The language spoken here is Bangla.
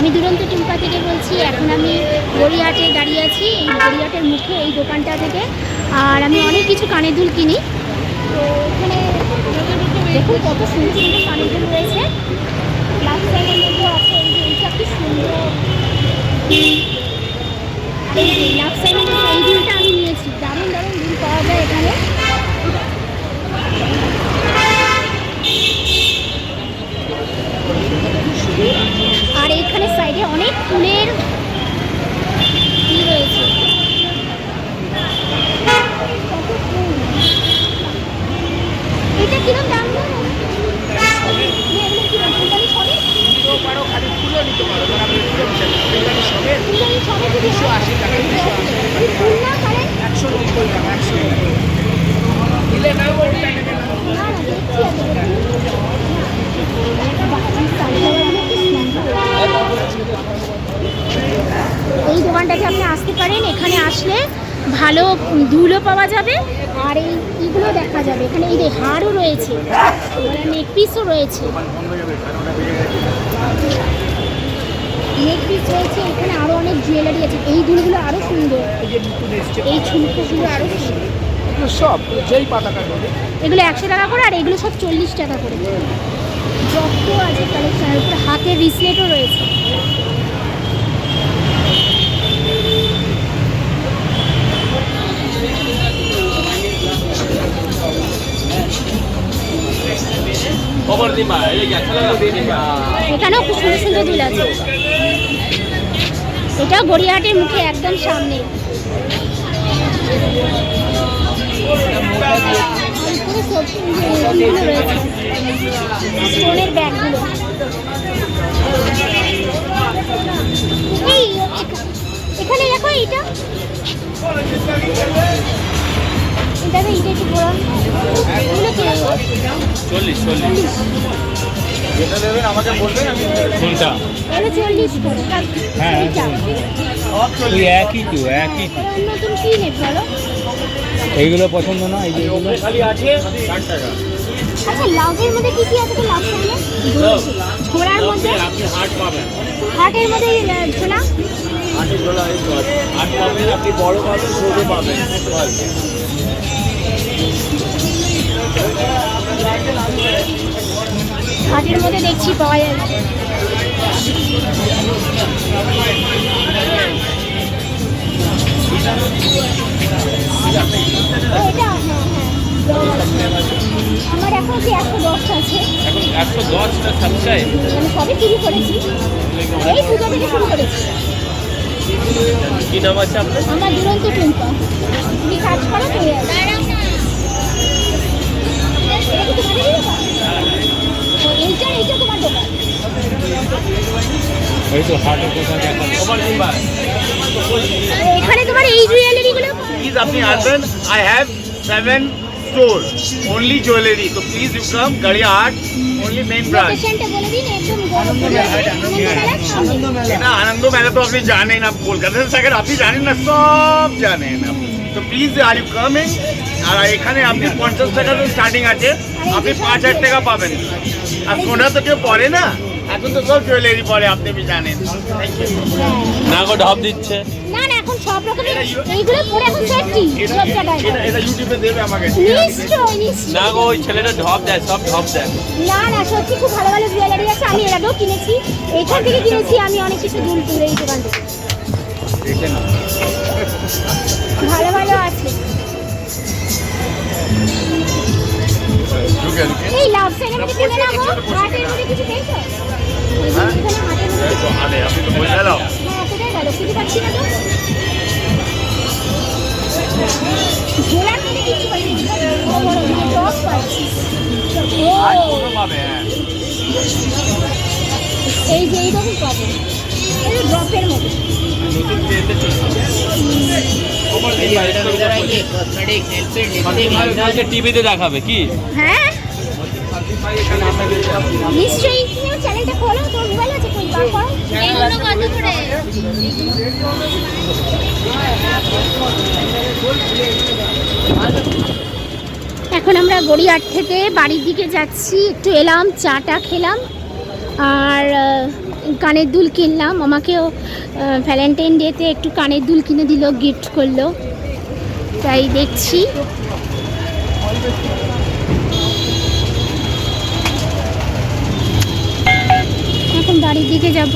আমি দুরন্ত টুম্পা থেকে বলছি। এখন আমি গড়িয়াহাটে দাঁড়িয়ে আছি, এই গড়িয়াহাটের মুখে এই দোকানটা থেকে। আর আমি অনেক কিছু কানের দুল কিনি। তো এখানে দেখুন কত সুন্দর সুন্দর কানের দুল রয়েছে। লাভ সাইনের মধ্যেও আছে, এই যে এইটা কি সুন্দর। এই যে লাভ সাইনের মধ্যে এই দুলটা আমি নিয়েছি, দারুণ দারুণ দুল পাওয়া যায় এখানে। আর এইখানে সাইডে অনেক ফুলের কি রয়েছে, এটা কিরকম দাম? এই দোকানটাতে আপনি আসতে পারেন, এখানে আসলে ভালো দুলও পাওয়া যাবে আর এইগুলো দেখা যাবে। এখানে এই যে হারও রয়েছে, নেক পিসও রয়েছে, নেক পিস রয়েছে। এখানে আরও অনেক জুয়েলারি আছে। এই দুলগুলো আরও সুন্দর, এই ঝুমকোগুলো আরও সুন্দর। সব যেই পাতাটা এগুলো 100 টাকা করে আর এগুলো সব 40 টাকা করে। যত আছে কালেকশনের উপরে হাতের রিসলেটও রয়েছে। এখানেও খুব সুন্দর সুন্দর দুল আছে। এটাও গড়িয়াহাটের মুখে একদম সামনে। স্টোনের ব্যাগগুলো এই এখানে দেখো, এইটা একটু বড়, এগুলো 40 যেটা দেবেন আমাকে বলবেন, আমি কোনটা? এগুলো 40 করে। হ্যাঁ একই তো নতুন কি নেব বলো? এইগুলো পছন্দ না, এই যে খালি আছে 60 টাকা। আচ্ছা, লাভের মধ্যে কি কি আছে? তো লাভ সাইনে ঝোলার মধ্যে আপনি হাট পাবেন, হাটের মধ্যে ঝোলা, হাটের ঝোলা হাট পাবেন, আপনি বড় পাবেন, ছোট পাবেন। হাটের মধ্যে দেখছি পাওয়া যায়। এটা আমার এখন কি 110 আছে, এখন 110টা সাবস্ক্রাইব আমি সবই শুরু করেছি, এই পূজা থেকে শুরু করেছি। কি নাম আছে আপনার? আমার দুরন্ত টুম্পা, তুমি কাজ করো তো। এইটা তোমার দোকান? ওই তো হাটের দোকান এখানে তোমার এই জুয়েলারিগুলো প্লিজ আপনি আসবেন। I have 7 store only jewelry, so please you come Gadiahat, only main branch. লোকেশনটা বলে দিন একদম। আনন্দ মেলা, এটা আনন্দ মেলা তো আপনি জানেন, আপনি কলকাতার থাকেন, আপনি জানেন না, সব জানেন আপনি। তো প্লিজ আর ইউ কামিং। আর এখানে আপনি 50 টাকা তো স্টার্টিং আছে, আপনি 5000 টাকা পাবেন। আর সোনা তো কেউ পরে না, এখন তো সব জুয়েলারি পরে, আপনি भी জানেন। Thank you. না গো ঢপ দিচ্ছে। না না, এখন সব রকমের এইগুলো পরে এখন সেফটি সব জায়গায়। এটা ইউটিউবে দেবে আমাকে। নিশ্চয়ই। না গো ওই ছেলেটা ঢপ দেয়, সব ঢপ দেয়। না না, সত্যি খুব ভালো ভালো জুয়েলারি আছে। আমি এর আগেও কিনেছি, এখান থেকে কিনেছি আমি অনেক কিছু দুল তুলে এই দোকান থেকে। ভালো ভালো আছে। এই লাভ সাইনের মধ্যে কিনে নাও, হাটের মধ্যে কিছু পেয়েছো? এখানে হাটের মধ্যে আপনি তো বলে দাও। হ্যাঁ, কোথায় গেল খুঁজে পাচ্ছি না তো। ঝোলার মধ্যে কিছু পাইনি, বড় বড় টপ পাচ্ছি। এই যে এইরকম পাবো, এই ড্রপের মধ্যে। টিভিতে দেখাবে কি? হ্যাঁ নিশ্চয়ই, তুমি চ্যানেলটা খোলো, তোর মোবাইল আছে, কই বার করো। এগুলো কত করে? এখন আমরা গড়িয়াহাট থেকে বাড়ির দিকে যাচ্ছি, একটু এলাম, চাটা খেলাম আর কানের দুল কিনলাম, আমাকেও ভ্যালেন্টাইন ডেতে একটু কানের দুল কিনে দিল, গিফট করলো, তাই দেখছি। এখন বাড়ির দিকে যাব।